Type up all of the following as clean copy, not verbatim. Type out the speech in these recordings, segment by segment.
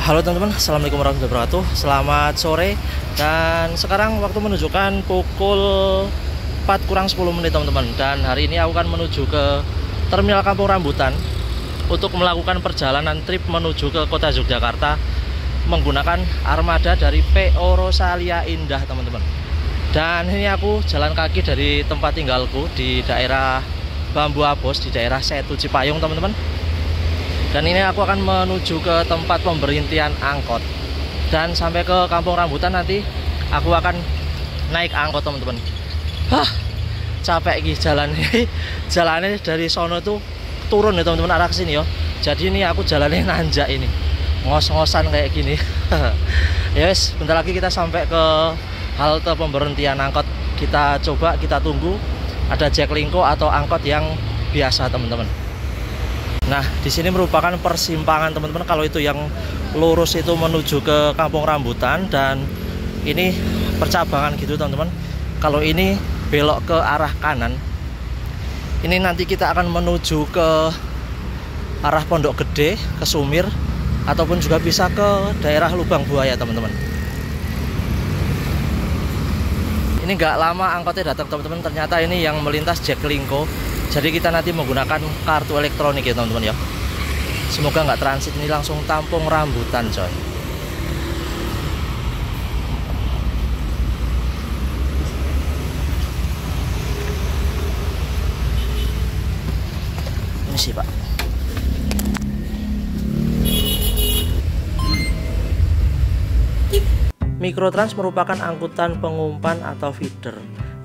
Halo teman-teman, assalamualaikum warahmatullahi wabarakatuh. Selamat sore. Dan sekarang waktu menunjukkan pukul 4 kurang 10 menit teman-teman. Dan hari ini aku akan menuju ke Terminal Kampung Rambutan untuk melakukan perjalanan trip menuju ke kota Yogyakarta menggunakan armada dari PO Rosalia Indah teman-teman. Dan ini aku jalan kaki dari tempat tinggalku di daerah Bambu Apus, di daerah Setu Cipayung teman-teman. Dan ini aku akan menuju ke tempat pemberhentian angkot. Dan sampai ke Kampung Rambutan nanti aku akan naik angkot teman-teman. Capek gih jalannya. Jalannya dari sono tuh turun ya teman-teman, arah kesini ya. Jadi ini aku jalannya nanjak ini, ngos-ngosan kayak gini. Yes, bentar lagi kita sampai ke halte pemberhentian angkot. Kita coba, kita tunggu ada Jaklingko atau angkot yang biasa teman-teman. Nah, di sini merupakan persimpangan teman-teman. Kalau itu yang lurus itu menuju ke Kampung Rambutan, dan ini percabangan gitu teman-teman. Kalau ini belok ke arah kanan, ini nanti kita akan menuju ke arah Pondok Gede, ke Sumir, ataupun juga bisa ke daerah Lubang Buaya teman-teman. Ini nggak lama angkotnya datang teman-teman. Ternyata ini yang melintas Jaklingko. Jadi kita nanti menggunakan kartu elektronik ya teman-teman ya. Semoga nggak transit, ini langsung Kampung Rambutan coy. Ini sih Pak. Mikrotrans merupakan angkutan pengumpan atau feeder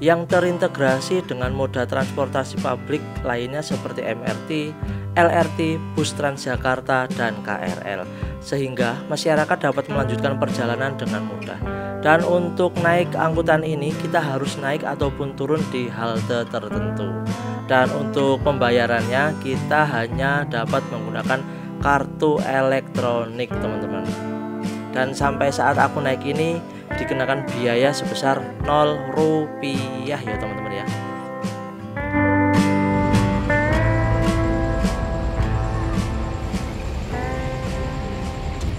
yang terintegrasi dengan moda transportasi publik lainnya seperti MRT, LRT, bus Transjakarta, dan KRL, sehingga masyarakat dapat melanjutkan perjalanan dengan mudah. Dan untuk naik angkutan ini kita harus naik ataupun turun di halte tertentu. Dan untuk pembayarannya kita hanya dapat menggunakan kartu elektronik teman-teman. Dan sampai saat aku naik ini dikenakan biaya sebesar 0 rupiah ya teman-teman ya.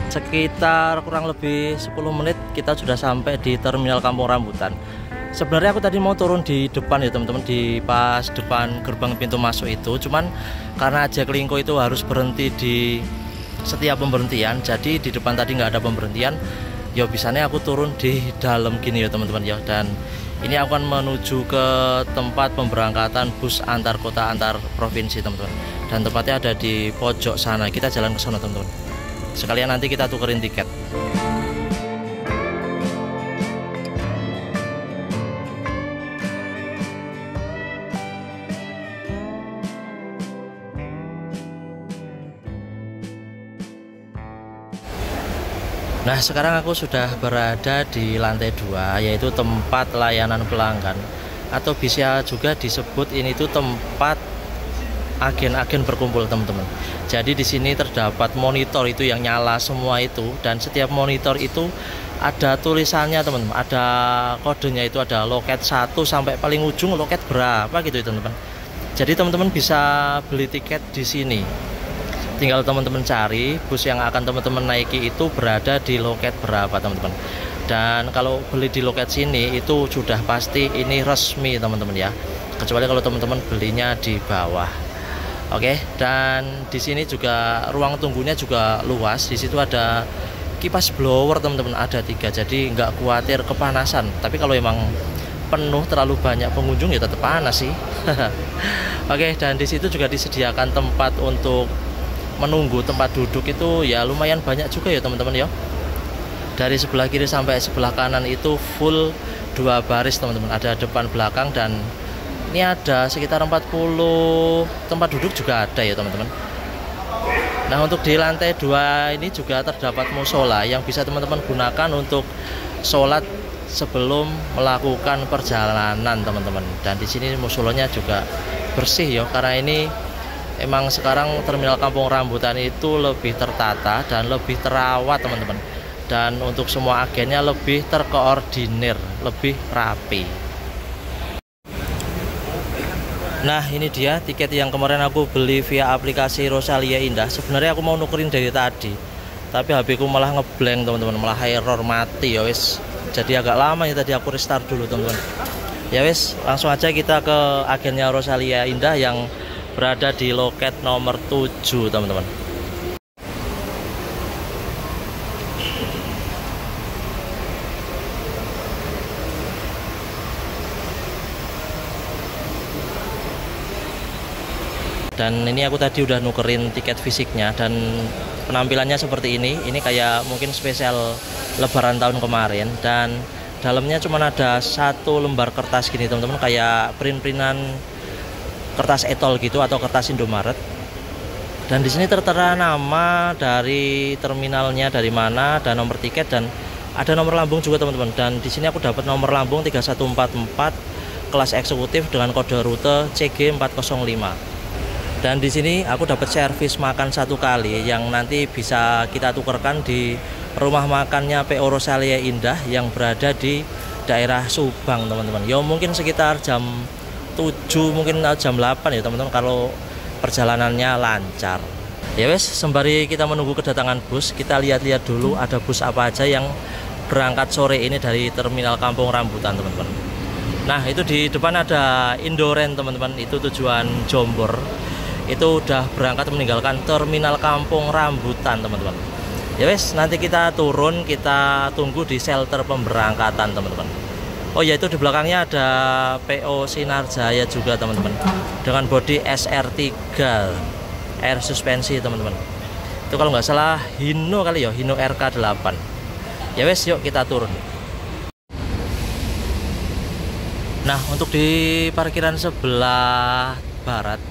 Sekitar kurang lebih 10 menit kita sudah sampai di Terminal Kampung Rambutan. Sebenarnya aku tadi mau turun di depan ya teman-teman, di pas depan gerbang pintu masuk itu. Cuman karena Jaklingko itu harus berhenti di setiap pemberhentian, jadi di depan tadi nggak ada pemberhentian. Ya bisanya aku turun di dalam gini ya teman-teman ya. Dan ini aku akan menuju ke tempat pemberangkatan bus antar kota antar provinsi teman-teman. Dan tempatnya ada di pojok sana. Kita jalan ke sana teman-teman. Sekalian nanti kita tukerin tiket. Nah, sekarang aku sudah berada di lantai 2, yaitu tempat layanan pelanggan, atau bisa juga disebut ini tuh tempat agen-agen berkumpul teman-teman. Jadi di sini terdapat monitor itu yang nyala semua itu, dan setiap monitor itu ada tulisannya teman-teman, ada kodenya, itu ada loket 1 sampai paling ujung loket berapa gitu teman-teman. Jadi teman-teman bisa beli tiket di sini. Tinggal teman-teman cari bus yang akan teman-teman naiki itu berada di loket berapa teman-teman. Dan kalau beli di loket sini itu sudah pasti ini resmi teman-teman ya. Kecuali kalau teman-teman belinya di bawah. Oke, dan di sini juga ruang tunggunya juga luas. Di situ ada kipas blower teman-teman, ada 3. Jadi nggak khawatir kepanasan. Tapi kalau emang penuh terlalu banyak pengunjung ya tetap panas sih. Oke, dan di situ juga disediakan tempat untuk menunggu, tempat duduk itu ya lumayan banyak juga ya teman-teman ya. Dari sebelah kiri sampai sebelah kanan itu full 2 baris teman-teman, ada depan belakang, dan ini ada sekitar 40 tempat duduk juga ada ya teman-teman. Nah, untuk di lantai 2 ini juga terdapat musola yang bisa teman-teman gunakan untuk sholat sebelum melakukan perjalanan teman-teman. Dan di sini musolanya juga bersih ya, karena ini emang sekarang Terminal Kampung Rambutan itu lebih tertata dan lebih terawat teman-teman. Dan untuk semua agennya lebih terkoordinir, lebih rapi. Nah, ini dia tiket yang kemarin aku beli via aplikasi Rosalia Indah. Sebenarnya aku mau nukerin dari tadi, tapi HP ku malah ngeblank teman-teman, malah error mati ya wis. Jadi agak lama ya tadi aku restart dulu teman-teman. Ya wis, langsung aja kita ke agennya Rosalia Indah yang berada di loket nomor 7 teman-teman. Dan ini aku tadi udah nukerin tiket fisiknya dan penampilannya seperti ini. Ini kayak mungkin spesial lebaran tahun kemarin, dan dalamnya cuma ada satu lembar kertas gini teman-teman, kayak print-printan kertas etol gitu atau kertas Indomaret. Dan di sini tertera nama dari terminalnya dari mana, dan nomor tiket, dan ada nomor lambung juga teman-teman. Dan di sini aku dapat nomor lambung 3144 kelas eksekutif dengan kode rute CG405. Dan di sini aku dapat servis makan 1 kali yang nanti bisa kita tukarkan di rumah makannya PO Rosalia Indah yang berada di daerah Subang teman-teman. Ya mungkin sekitar jam 7 mungkin jam 8 ya teman-teman kalau perjalanannya lancar. Ya wes, sembari kita menunggu kedatangan bus, kita lihat-lihat dulu ada bus apa aja yang berangkat sore ini dari terminal Kampung Rambutan teman-teman. Nah itu di depan ada Indoren teman-teman, itu tujuan Jombor. Itu udah berangkat meninggalkan terminal Kampung Rambutan teman-teman. Ya wes, nanti kita turun, kita tunggu di shelter pemberangkatan teman-teman. Oh ya, itu di belakangnya ada PO Sinar Jaya juga teman-teman, dengan bodi SR3 air suspensi teman-teman. Itu kalau nggak salah Hino kali ya, Hino RK8. Ya wes, yuk kita turun. Nah untuk di parkiran sebelah barat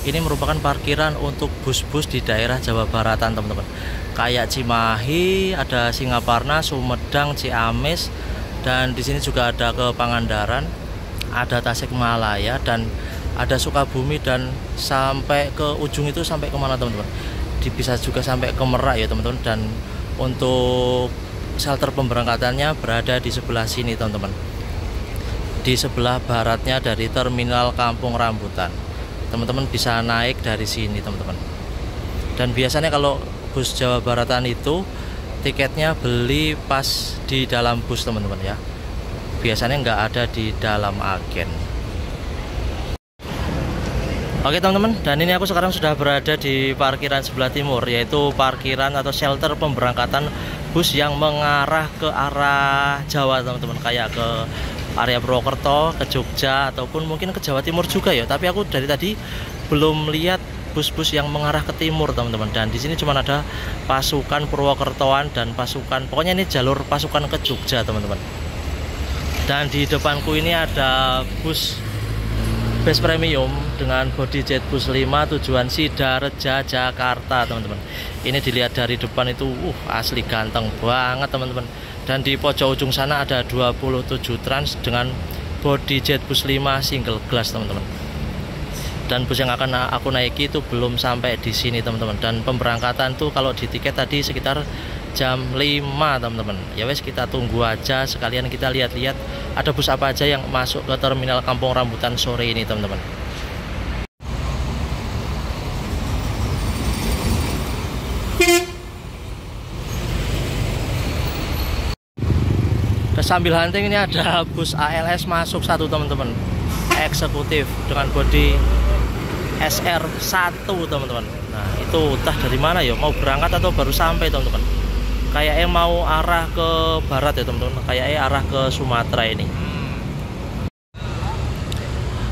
ini merupakan parkiran untuk bus-bus di daerah Jawa Baratan teman-teman, kayak Cimahi, ada Singaparna, Sumedang, Ciamis, dan di sini juga ada ke Pangandaran, ada Tasikmalaya, dan ada Sukabumi, dan sampai ke ujung itu sampai kemana teman-teman? Bisa juga sampai ke Merak ya teman-teman. Dan untuk shelter pemberangkatannya berada di sebelah sini teman-teman, di sebelah baratnya dari terminal Kampung Rambutan. Teman-teman bisa naik dari sini teman-teman. Dan biasanya kalau bus Jawa Baratan itu tiketnya beli pas di dalam bus teman-teman ya, biasanya nggak ada di dalam agen. Oke teman-teman, dan ini aku sekarang sudah berada di parkiran sebelah timur, yaitu parkiran atau shelter pemberangkatan bus yang mengarah ke arah Jawa teman-teman, kayak ke area Purwokerto, ke Jogja, ataupun mungkin ke Jawa Timur juga ya. Tapi aku dari tadi belum lihat bus-bus yang mengarah ke timur teman-teman. Dan di sini cuma ada pasukan Purwokertoan dan pasukan, pokoknya ini jalur pasukan ke Jogja teman-teman. Dan di depanku ini ada bus bus premium dengan bodi Jetbus 5 tujuan Sidareja Jakarta teman-teman. Ini dilihat dari depan itu asli ganteng banget teman-teman. Dan di pojok ujung sana ada 27 trans dengan bodi Jetbus 5 single glass teman-teman. Dan bus yang akan aku naiki itu belum sampai di sini teman-teman. Dan pemberangkatan tuh kalau di tiket tadi sekitar jam 5 teman-teman. Ya wes, kita tunggu aja, sekalian kita lihat-lihat ada bus apa aja yang masuk ke terminal Kampung Rambutan sore ini teman-teman. Sambil hunting ini ada bus ALS masuk satu teman-teman, eksekutif dengan bodi SR1 teman-teman. Nah itu entah dari mana ya, mau berangkat atau baru sampai teman-teman. Kayaknya mau arah ke barat ya teman-teman, kayaknya arah ke Sumatera ini.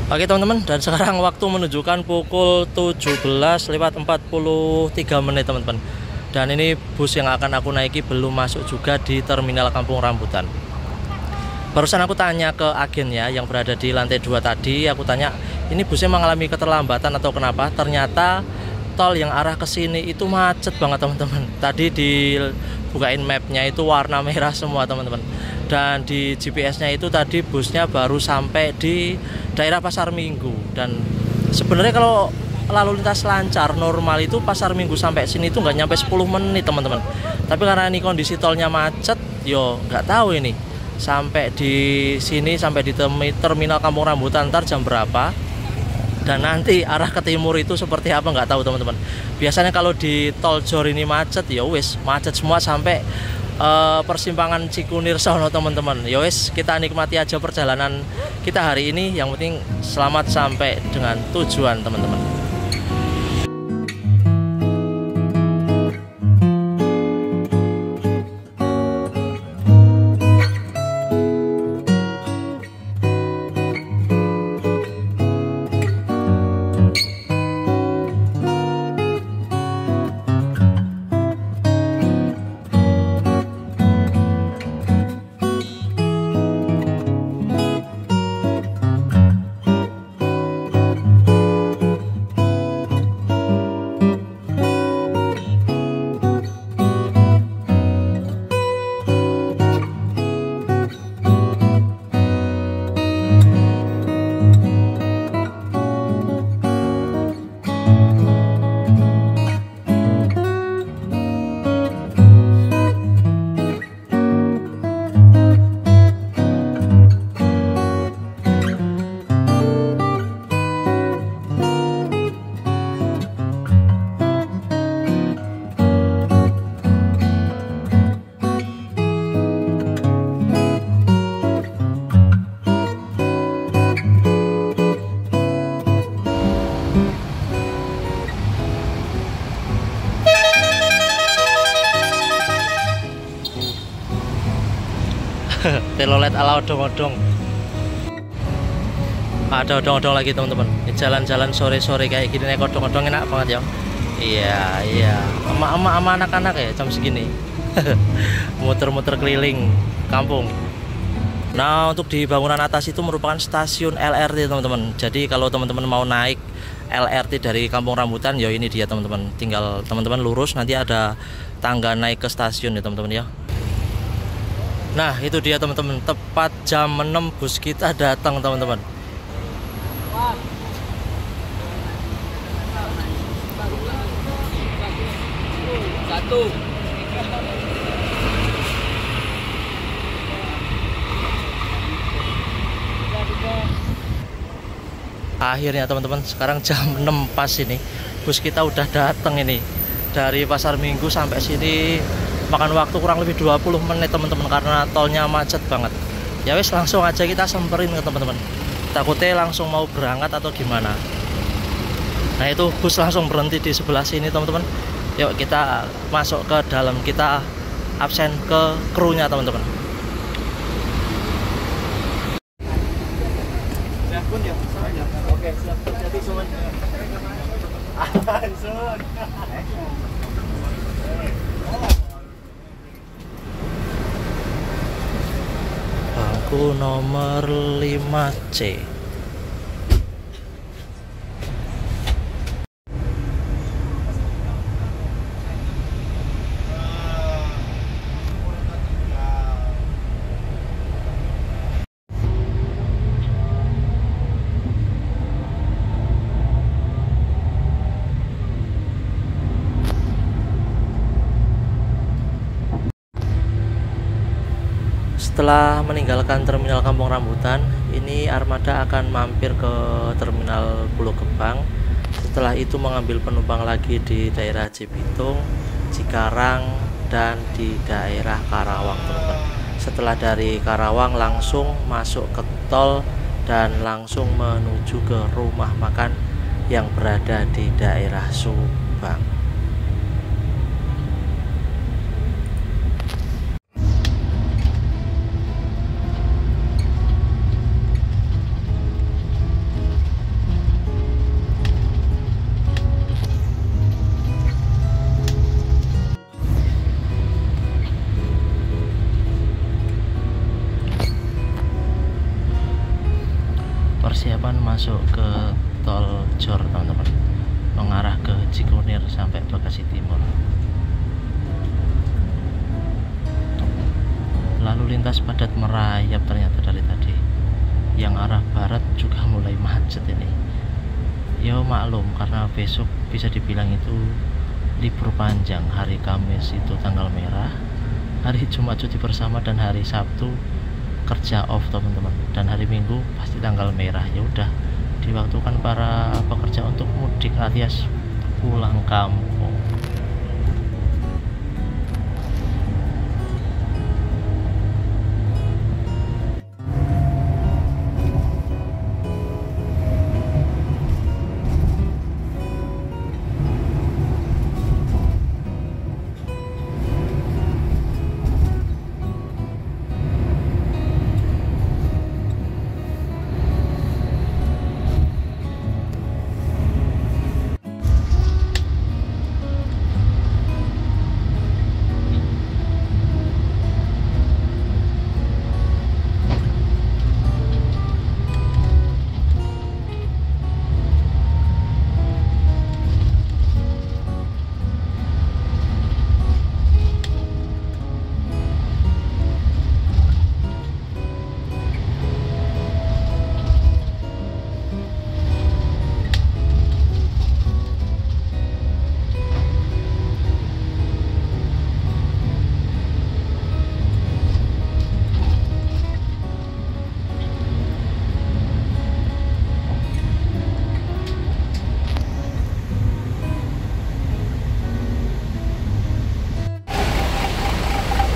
Oke teman-teman, dan sekarang waktu menunjukkan pukul 17:43 teman-teman. Dan ini bus yang akan aku naiki belum masuk juga di terminal Kampung Rambutan. Barusan aku tanya ke agennya yang berada di lantai 2 tadi, aku tanya ini busnya mengalami keterlambatan atau kenapa. Ternyata tol yang arah ke sini itu macet banget teman-teman. Tadi dibukain mapnya itu warna merah semua teman-teman. Dan di GPS-nya itu tadi busnya baru sampai di daerah Pasar Minggu. Dan sebenarnya kalau lalu lintas lancar normal itu Pasar Minggu sampai sini itu nggak nyampe 10 menit teman-teman. Tapi karena ini kondisi tolnya macet, yo nggak tahu ini sampai di sini, sampai di terminal Kampung Rambutan ntar jam berapa. Dan nanti arah ke timur itu seperti apa nggak tahu teman-teman. Biasanya kalau di tol Jor ini macet ya wis macet semua sampai persimpangan Cikunir sono teman-teman. Ya wis kita nikmati aja perjalanan kita hari ini. Yang penting selamat sampai dengan tujuan teman-teman. Telolet ala odong-odong. Ada odong-odong lagi teman-teman. Jalan-jalan sore-sore kayak gini naik odong-odong enak banget ya. Iya. Emak-emak sama anak-anak ya jam segini. Muter-muter keliling kampung. Nah, untuk di bangunan atas itu merupakan stasiun LRT teman-teman. Jadi kalau teman-teman mau naik LRT dari Kampung Rambutan ya ini dia teman-teman. Tinggal teman-teman lurus nanti ada tangga naik ke stasiun ya teman-teman ya. Nah itu dia teman-teman, tepat jam 6 bus kita datang teman-teman. Satu. Akhirnya teman-teman, sekarang jam 6 pas ini bus kita udah datang ini. Dari Pasar Minggu sampai sini makan waktu kurang lebih 20 menit teman-teman karena tolnya macet banget. Ya wes langsung aja kita samperin ke teman-teman. Takutnya langsung mau berangkat atau gimana. Nah itu bus langsung berhenti di sebelah sini teman-teman. Yuk kita masuk ke dalam, kita absen ke krunya teman-teman. Oke siap, jadi Sun. Sun. Bangku nomor 5C. Setelah meninggalkan terminal Kampung Rambutan, ini armada akan mampir ke terminal Pulau Gebang. Setelah itu mengambil penumpang lagi di daerah Cibitung, Cikarang, dan di daerah Karawang teman-teman. Setelah dari Karawang langsung masuk ke tol dan langsung menuju ke rumah makan yang berada di daerah Subang. Persiapan masuk ke tol Jor teman-teman, mengarah ke Cikunir sampai Bekasi Timur. Lalu lintas padat merayap ternyata dari tadi. Yang arah barat juga mulai macet ini. Ya maklum karena besok bisa dibilang itu libur panjang. Hari Kamis itu tanggal merah, hari Jumat cuti bersama, dan hari Sabtu kerja off teman-teman, dan hari Minggu pasti tanggal merah. Ya udah diwaktukan para pekerja untuk mudik alias pulang kampung.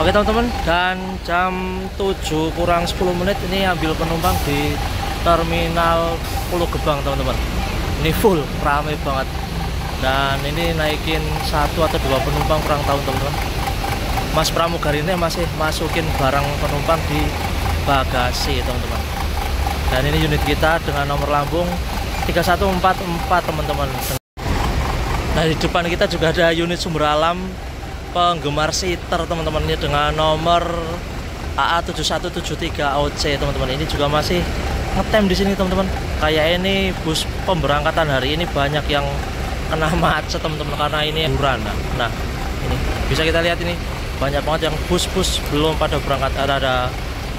Oke teman-teman, dan jam 7 kurang 10 menit ini ambil penumpang di terminal Pulau Gebang teman-teman. Ini full, rame banget. Dan ini naikin 1 atau 2 penumpang, kurang tahu teman-teman. Mas pramugari ini masih masukin barang penumpang di bagasi teman-teman. Dan ini unit kita dengan nomor lambung 3144 teman-teman. Nah di depan kita juga ada unit sumber alam penggemar siter teman-teman, ini dengan nomor AA7173 OC teman-teman. Ini juga masih ngetem di sini teman-teman. Kayak ini bus pemberangkatan hari ini banyak yang kena macet teman-teman karena ini liburan. Nah ini bisa kita lihat, ini banyak banget yang bus-bus belum pada berangkat. Ada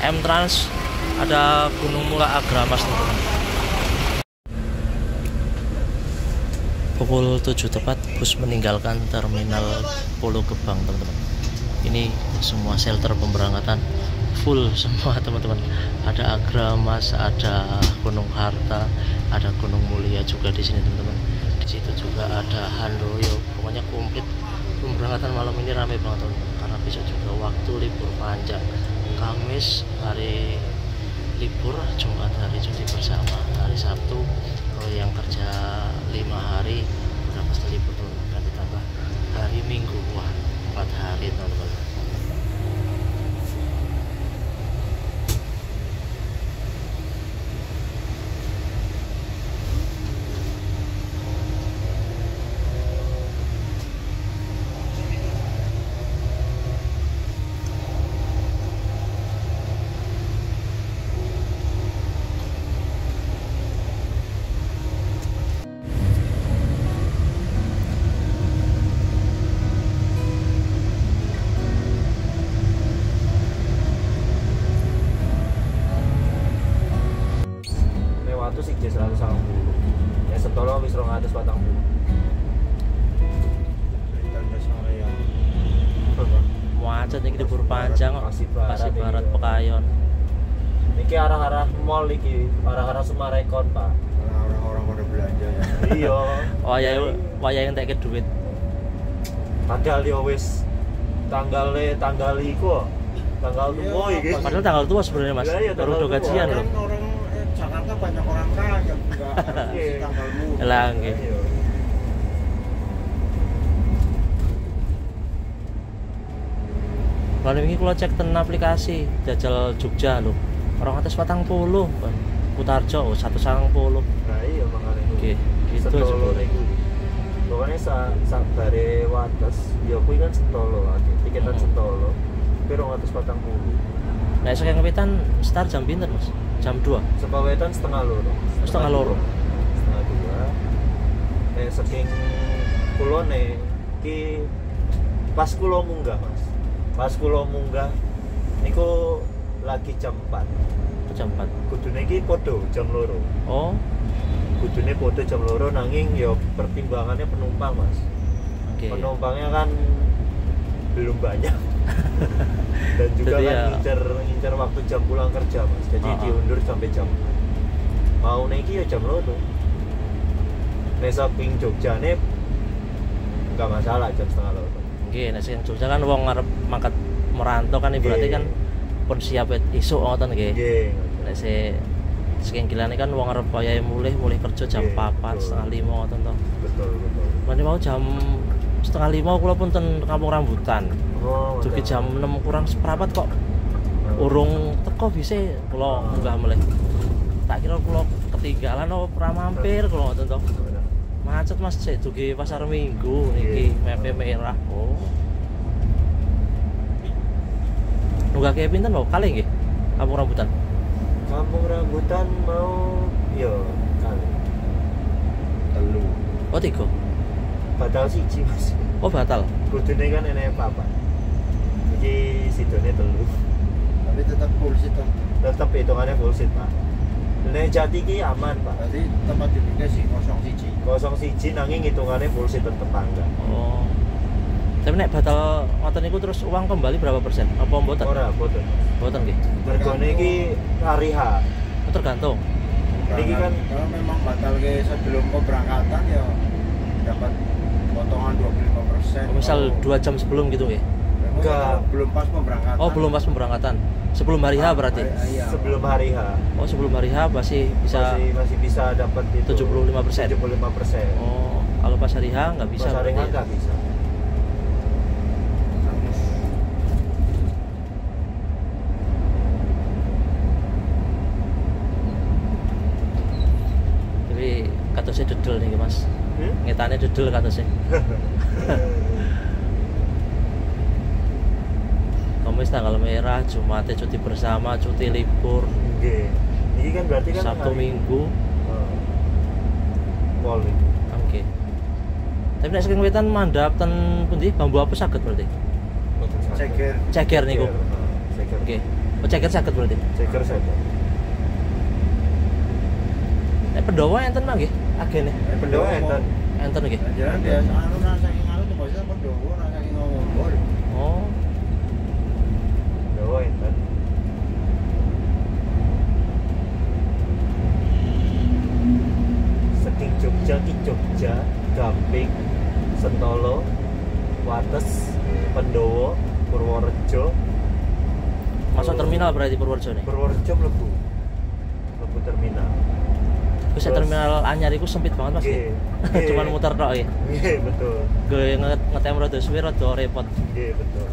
M-Trans, ada Gunung Mula Agramas teman-teman. Pukul 7 tepat bus meninggalkan terminal Pulau Gebang teman-teman. Ini semua shelter pemberangkatan full semua teman-teman. Ada Agramas, ada Gunung Harta, ada Gunung Mulia juga di sini teman-teman. Di situ juga ada Handoyo. Pokoknya komplit pemberangkatan malam ini ramai banget teman-teman. Karena besok juga waktu libur panjang. Kamis hari libur, Jumat hari cuti bersama, hari Sabtu kalau yang kerja 5 hari udah pasti libur teman-teman. Dan ditambah hari Minggu, wah 4 hari teman-teman. Sik 190. Ya Sentolo wis 240. Macet iki libur panjang kok. Pasir Barat Pekayon. Niki arah-arah mall iki, arah-arah Sumarekon, Pak. Orang-orang pada belanja ya. Iya. Wayah entek duit. Padahal yo wis tanggal iku. Tanggal tuwa iki. Padahal tanggal tua sebenarnya Mas. Iya, Baru udah gajian loh. Orang Jakarta banyak orang kaya juga harus tanggal muda. Lah nggih. Lalu ini kalau cek ten aplikasi jajal Jogja loh. Orang atas 40 kan. Kutarjo 190. Nah iya makanya Oke, gitu Sentolo sebenarnya. niku. Pokoknya sabare wates, ya kuwi kan Sentolo aja. Tiketan Sentolo. Tapi 240. Nah, esok yang ngepitan start jam pinter Mas? Jam 2. Saka wetan setengah loro. Setengah loro. Setengah 2. Saking kulone ki pas kula munggah Mas. Pas kula munggah niku lagi jam 4. Jam 4. Kudune ki padha jam 2. Oh, Kudune padha jam 2 nanging ya pertimbangannya penumpang Mas. oke. Penumpangnya kan belum banyak. Dan juga Jadi kan ya ngincer waktu jam pulang kerja Mas. Jadi diundur sampai jam 4. mau iki ya jam loro. Nek saking Jogjane enggak masalah jam setengah loro. Nggih, nek sing Jogja kan wong arep mangkat merantau kan ibaratnya kan pun siap isuk ngoten nggih. Nggih. Nek saking gilane kan wong arep wayahe mulih kerja jam Nggih, 4, betul. 4:30 ngoten to. Betul. Mane mau jam 4:30 kula pun ten Kampung Rambutan. Oh, Dugi betul. jam 6 kurang seperempat kok urung teko bisa kula munggah melih. Tak kira kula ketinggalan apa ora mampir kula ngoten to. Macet Mas sik dugi pasar Minggu niki mepe merah. Oh. Nunggah ke pinten mau kali nggih? Kampung Rambutan. Kampung Rambutan mau yo kali. Telu. Oh 3. Batal siji Mas. Oh batal. Kudune kan enek papat. Iki sidone 3. Tapi tetap full seat toh. Tetep hitungannya full seat Pak. Nek Jati ki aman Pak. Berarti tempat duduknya sih 01. 01 nanging hitungannya full seat tetep enggak. Oh. Tapi nek batal ngoten niku terus uang kembali berapa persen? Apa mboten? Ora boten. Mboten nggih. Regane iki hari H. Oh, tergantung. Niki kan- kalau memang batal ke sebelum keberangkatan ya dapat potongan 25%. Oh, misal Kalau 2 jam sebelum gitu nggih. Enggak. belum pas pemberangkatan. Oh, belum pas pemberangkatan. Sebelum hari H berarti. Iya. Sebelum hari H. Oh, sebelum hari H masih bisa masih bisa dapat itu 75%. 75%. Oh, kalau pas hari H nggak bisa Pas hari H berarti. nggak bisa. Jadi katosnya dedel nih Mas. Hmm? Ngetane dedel katosnya. Kamis tanggal merah, Jumatnya cuti bersama, cuti libur, Nggih. Ini kan berarti kan Sabtu hari- Minggu. Pol ini. Oke. Tapi nek saking wetan mandhap ten pundi bambu apa saged berarti? Ceker. Ceger niku. Ceker. Oke. Oh, ceger saged berarti. Ceker saja. Nek Pendowo enten mah nggih, agene. Pendowo enten. Enten nggih. Jalan biasa anu nang saking anu tuh biasa pendowo nang saking ngombol. Oh, Pendowo enten. Saking Jogja ki Jogja, Gamping, Sentolo, Wates, Pendowo, Purworejo. masuk terminal berarti Purworejo nih. Purworejo mlebu terminal. Wis Terus- terminal anyar iku sempit banget Mas. Nggih. Nggih. Cuman muter tok ya. Nggih, betul. Gue ngetem rada suwe rada repot. Nggih, betul.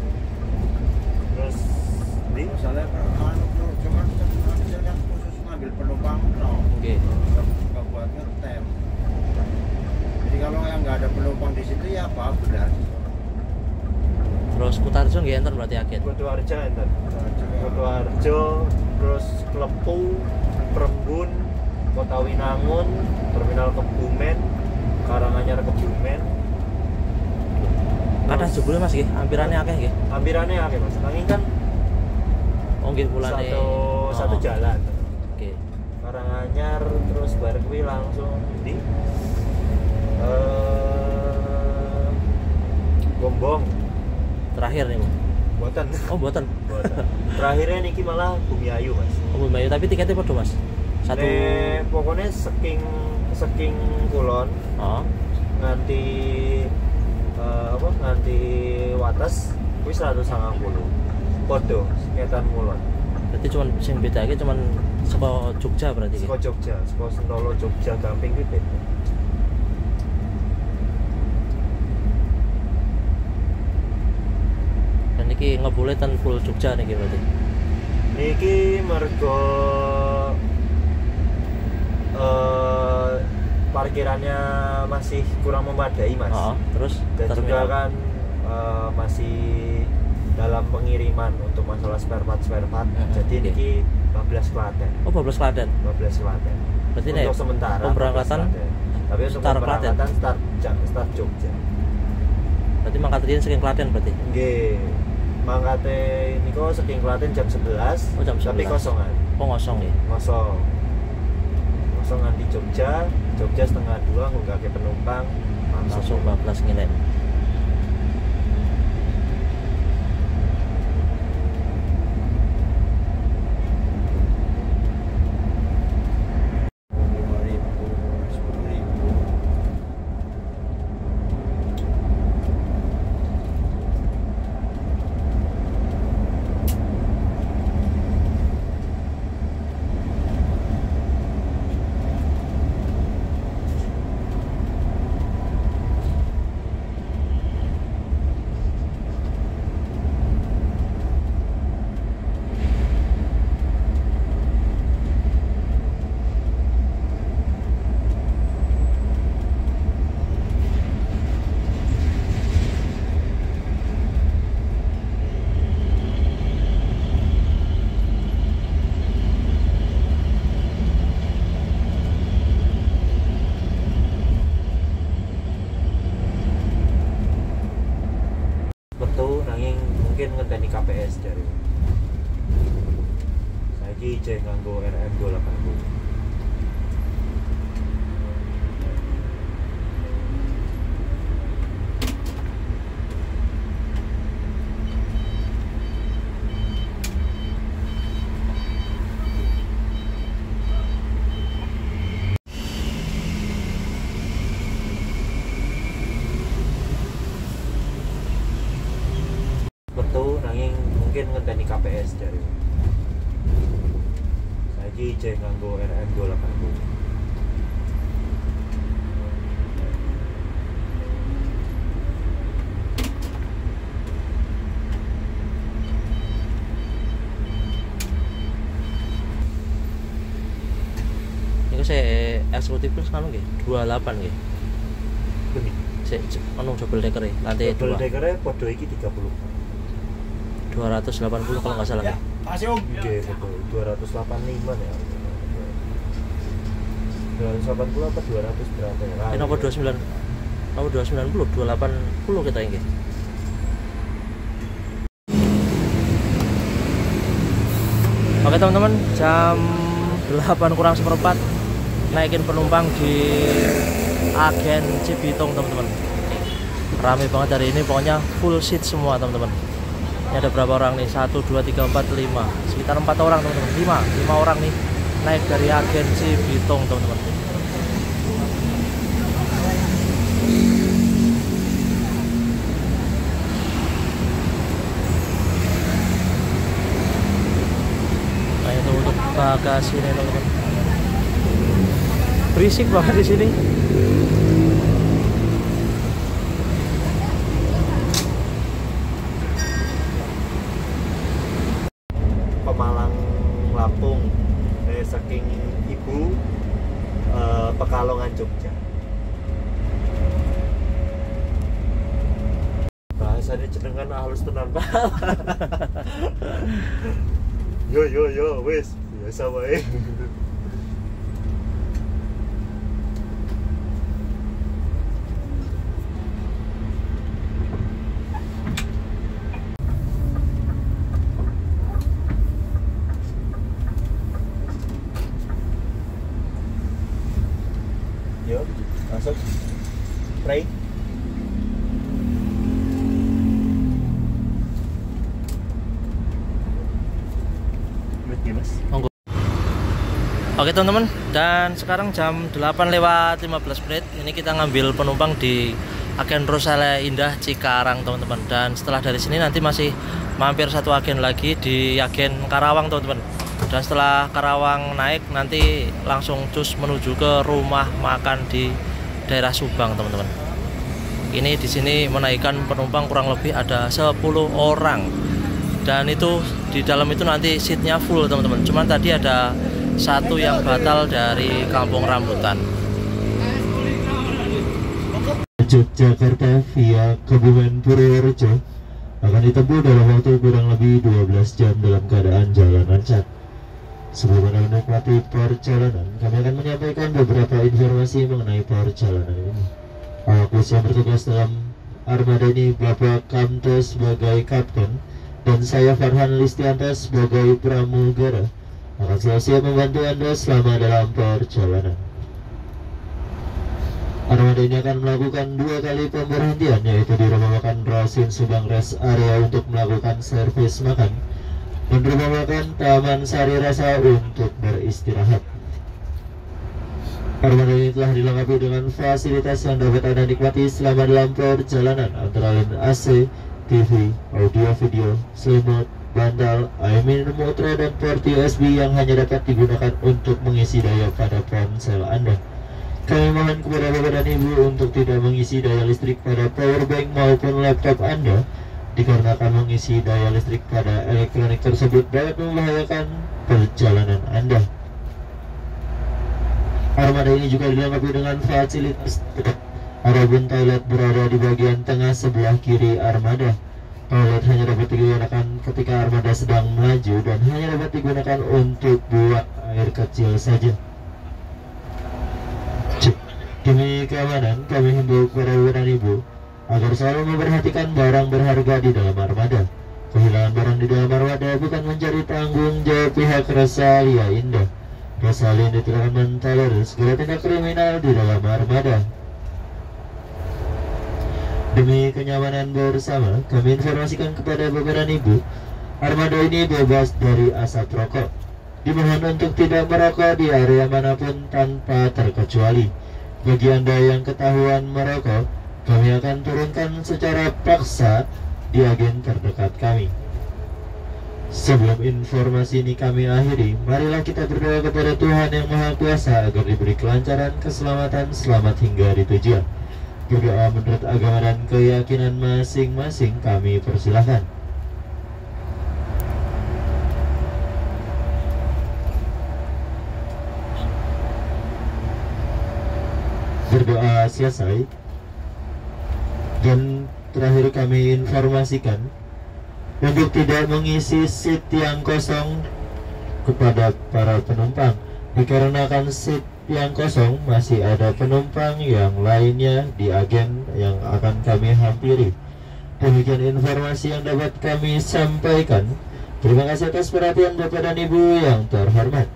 Terus di Misalnya anu cuman kan khusus ngambil penumpang no. Nggih. Nggak buat ngetem. Jadi kalau yang nggak ada penumpang di situ ya bablas. Terus Kutarjo nggih enten berarti agen. Kutuarjo enten. Kutuarjo, terus Klepu, Prembun, Kota Winangun, Terminal Kebumen, Karanganyar Kebumen. Kathah jebule Mas nggih, hampirane akeh nggih. Hampirannya akeh Mas. Nanging kan Oh nggih mulane satu Oh, jalan. Oke. Karanganyar terus bar kuwi langsung di Gombong. Terakhir nih, Bu. Boten. Oh, mboten. Boten. Terakhirnya niki malah Bumiayu Mas. Oh, Bayu, tapi tiketnya padha, Mas. Satu. Pokoknya saking kulon Oh. nganti nganti Wates kuwi 190. Podo sekitar kulon. Berarti cuman sing bedake cuman saka Jogja berarti Saka nggih. Jogja, saka Sentolo Jogja Gamping kuwi beda. Dan iki ngebule ten full Jogja niki berarti. Niki mergo parkirannya masih kurang memadai Mas. Oh, terus Dan juga terminal. kan masih dalam pengiriman untuk masalah spare part. Jadi oke. niki 12 Klaten. Oh, 12 Klaten. 12 Klaten. Berarti Untuk nek sementara pemberangkatan 12 Klaten. Tapi untuk start pemberangkatan start Jogja. berarti mangkat riyen saking Klaten berarti. Nggih. Mangkate niku saking Klaten jam 11. Oh, jam Tapi 11. kosongan. Oh, ngosong nggih. Kosong nganti Jogja 1:30 ngunggahke penumpang Langsung 12 ngilen. mungkin ngenteni KPS dari saiki cek nganggo RM 280. Betul nanging mungkin ngenteni KPS dari saiki cek nganggo RM 280. Niku saya eksekutif plus kanu nggih 28 nggih. Benih. Sik anu double decker e, lantai 2. Double decker-e padha iki 30. 280 kalau nggak salah. Ya, makasih Om. Oke, betul. 285 ya. 280 apa 200 berapa ya? Ini apa 29? Apa 290? 280 kita ini. Oke teman-teman, jam 8 kurang seperempat naikin penumpang di Agen Cibitung teman-teman. Rame banget hari ini, pokoknya full seat semua teman-teman. Ini ada berapa orang nih? 1, 2, 3, 4, 5. Sekitar 4 orang teman-teman. 5 orang nih naik dari Agen Cibitung teman-teman. Nah itu untuk bagasi nih teman-teman. Berisik banget di sini. Pemalang Lampung, saking Ibu, Pekalongan Jogja. Bahasanya jenengan halus tenan Pak. Yo wes biasa wae. Yo, masuk. Pray. Mas. Oke teman-teman, dan sekarang jam 8:15 menit. Ini kita ngambil penumpang di Agen Rosale Indah Cikarang teman-teman. Dan setelah dari sini nanti masih mampir satu agen lagi di Agen Karawang teman-teman. Dan setelah Karawang naik nanti langsung cus menuju ke rumah makan di daerah Subang teman-teman. Ini di sini menaikkan penumpang kurang lebih ada 10 orang. Dan itu di dalam itu nanti seatnya full teman-teman. Cuman tadi ada satu yang batal dari Kampung Rambutan. Yogyakarta via Kebumen Purworejo akan ditempuh dalam waktu kurang lebih 12 jam dalam keadaan jalan lancar. Sebelum Anda menikmati perjalanan, kami akan menyampaikan beberapa informasi mengenai perjalanan ini. Aku yang bertugas dalam armada ini Bapak Kamto sebagai kapten dan saya Farhan Listianto sebagai pramugara akan selalu siap membantu Anda selama dalam perjalanan. Armada ini akan melakukan 2 kali pemberhentian, yaitu di rumah makan Rasin Subang Rest Area untuk melakukan servis makan dan rumah makan Taman Sari Rasa untuk beristirahat. Armada ini telah dilengkapi dengan fasilitas yang dapat Anda nikmati selama dalam perjalanan, antara lain AC, TV, audio video, selimut, bantal, air minum ultra, dan port USB yang hanya dapat digunakan untuk mengisi daya pada ponsel Anda. Kami mohon kepada Bapak dan Ibu untuk tidak mengisi daya listrik pada powerbank maupun laptop Anda, dikarenakan mengisi daya listrik pada elektronik tersebut dapat membahayakan perjalanan Anda. Armada ini juga dilengkapi dengan fasilitas adapun toilet berada di bagian tengah sebelah kiri armada. Toilet hanya dapat digunakan ketika armada sedang melaju dan hanya dapat digunakan untuk buang air kecil saja. Demi keamanan, kami himbau kepada Bapak dan Ibu agar selalu memperhatikan barang berharga di dalam armada. Kehilangan barang di dalam armada bukan menjadi tanggung jawab pihak Rosalia Indah. Rosalia Indah tidak akan mentolerir segala tindak kriminal di dalam armada. Demi kenyamanan bersama, kami informasikan kepada Bapak dan Ibu, armada ini bebas dari asap rokok. Dimohon untuk tidak merokok di area manapun tanpa terkecuali. Bagi Anda yang ketahuan merokok, kami akan turunkan secara paksa di agen terdekat kami. Sebelum informasi ini kami akhiri, marilah kita berdoa kepada Tuhan Yang Maha Kuasa agar diberi kelancaran, keselamatan, selamat hingga di tujuan. Berdoa menurut agama dan keyakinan masing-masing, kami persilahkan. Berdoa selesai, dan terakhir kami informasikan untuk tidak mengisi seat yang kosong kepada para penumpang, dikarenakan seat yang kosong masih ada penumpang yang lainnya di agen yang akan kami hampiri. Demikian informasi yang dapat kami sampaikan. Terima kasih atas perhatian Bapak dan Ibu yang terhormat.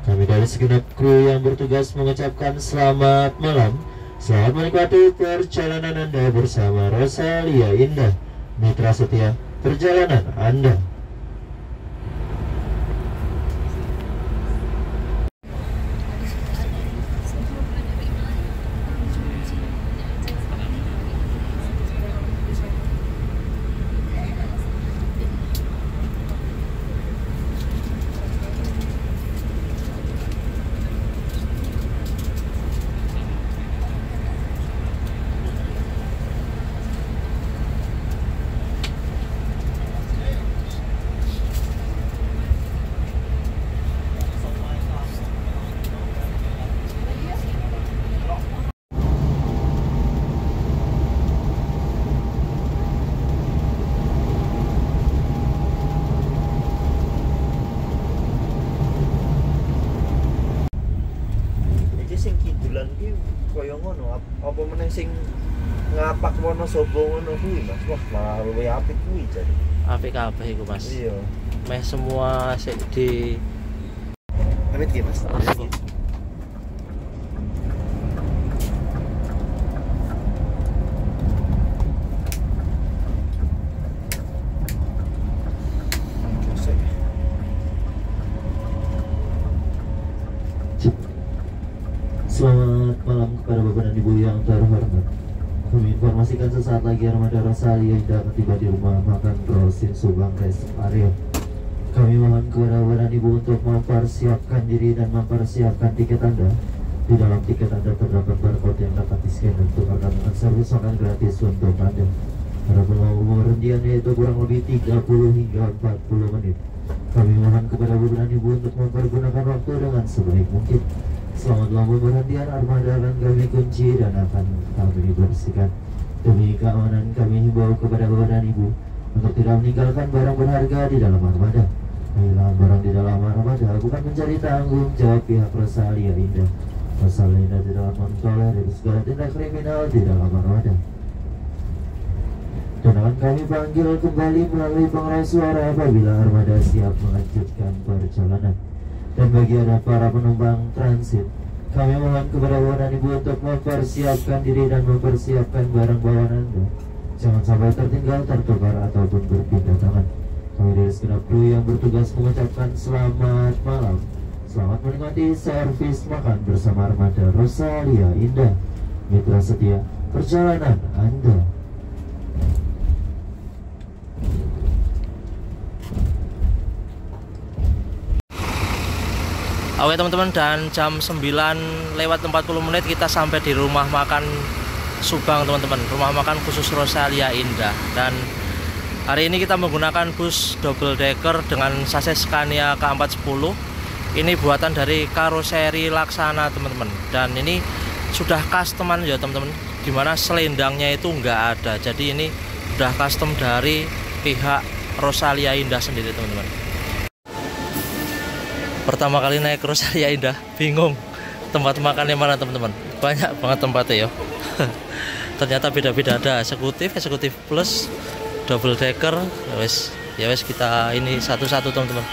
Kami dari segenap kru yang bertugas mengucapkan selamat malam. Selamat menikmati perjalanan Anda bersama Rosalia Indah, mitra setia perjalanan Anda. Sing kidulan ki kaya ngono apa meneh sing ngapak Wonosobo ngono kuwi Mas. Wah, malah luwih apik kuwi jare. Apik kabeh iku Mas. Iya. Meh semua sik di Amit ki Mas. Selamat malam kepada Bapak dan Ibu yang terhormat. Kami informasikan sesaat lagi armada Rosalia Indah akan tiba di rumah makan Rosin Subang Rest Area. Kami mohon kepada Bapak dan Ibu untuk mempersiapkan diri dan mempersiapkan tiket Anda. Di dalam tiket Anda terdapat barcode yang dapat di-scan untuk akan servis makan gratis untuk Anda. Pada pemberhentian yaitu kurang lebih 30 hingga 40 menit. Kami mohon kepada Bapak dan Ibu untuk mempergunakan waktu dengan sebaik mungkin. Selamat dalam pemberhentian, armada akan kami kunci dan akan kami bersihkan. Demi keamanan kami himbau kepada Bapak dan Ibu untuk tidak meninggalkan barang berharga di dalam armada. Kehilangan barang di dalam armada bukan menjadi tanggung jawab pihak Rosalia Indah. Rosalia Indah tidak mentolerir segala tindak kriminal di dalam armada. Dan akan kami panggil kembali melalui pengeras suara apabila armada siap melanjutkan perjalanan. Dan bagi Anda para penumpang transit, kami mohon kepada Bapak dan Ibu untuk mempersiapkan diri dan mempersiapkan barang bawaan Anda. Jangan sampai tertinggal, tertukar, ataupun berpindah tangan. Kami dari segenap kru yang bertugas mengucapkan selamat malam. Selamat menikmati servis makan bersama armada Rosalia Indah, mitra setia perjalanan Anda. Oke teman-teman, dan jam 9:40 kita sampai di rumah makan Subang teman-teman, rumah makan khusus Rosalia Indah. Dan hari ini kita menggunakan bus double decker dengan sasis Scania K410. Ini buatan dari karoseri Laksana teman-teman, dan ini sudah customan ya teman-teman, dimana selendangnya itu nggak ada. Jadi ini sudah custom dari pihak Rosalia Indah sendiri teman-teman. Pertama kali naik Rosalia Indah, bingung tempat makannya mana teman-teman. Banyak banget tempatnya ya. Ternyata beda-beda, ada eksekutif plus, double decker, wes Ya wes, kita ini satu-satu teman-teman,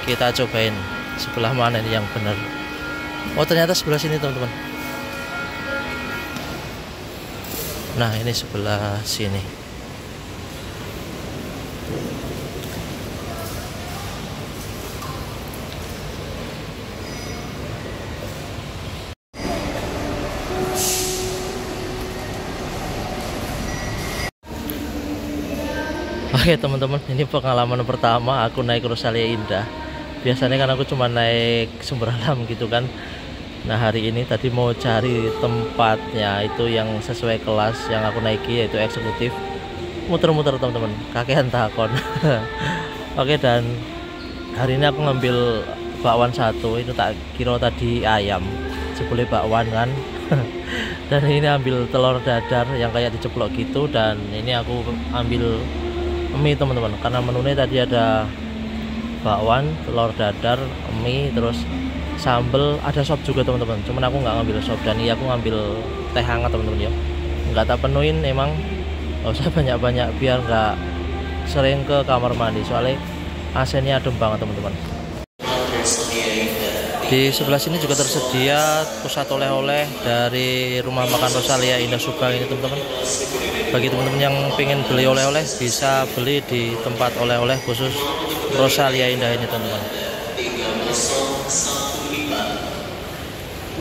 kita cobain sebelah mana ini yang benar. Oh ternyata sebelah sini teman-teman. Nah ini sebelah sini. Oke teman-teman, ini pengalaman pertama aku naik Rosalia Indah. Biasanya kan aku cuma naik Sumber Alam gitu kan. Nah hari ini tadi mau cari tempatnya itu yang sesuai kelas yang aku naiki, yaitu eksekutif. Muter-muter teman-teman, kakean takon. Oke, dan hari ini aku ngambil bakwan satu. Itu tak kira tadi ayam, jebule bakwan kan. Dan ini ambil telur dadar yang kayak diceplok gitu. Dan ini aku ambil mie teman-teman, karena menunya tadi ada bakwan, telur dadar, mie, terus sambel, ada sop juga teman-teman. Cuman aku nggak ngambil sop, dan iya aku ngambil teh hangat teman-teman ya. Nggak tak penuhin, emang nggak usah banyak-banyak biar nggak sering ke kamar mandi, soalnya AC-nya adem banget teman-teman. Di sebelah sini juga tersedia pusat oleh-oleh dari rumah makan Rosalia Indah Subang ini teman-teman. Bagi teman-teman yang pengen beli oleh-oleh, bisa beli di tempat oleh-oleh khusus Rosalia Indah ini teman-teman.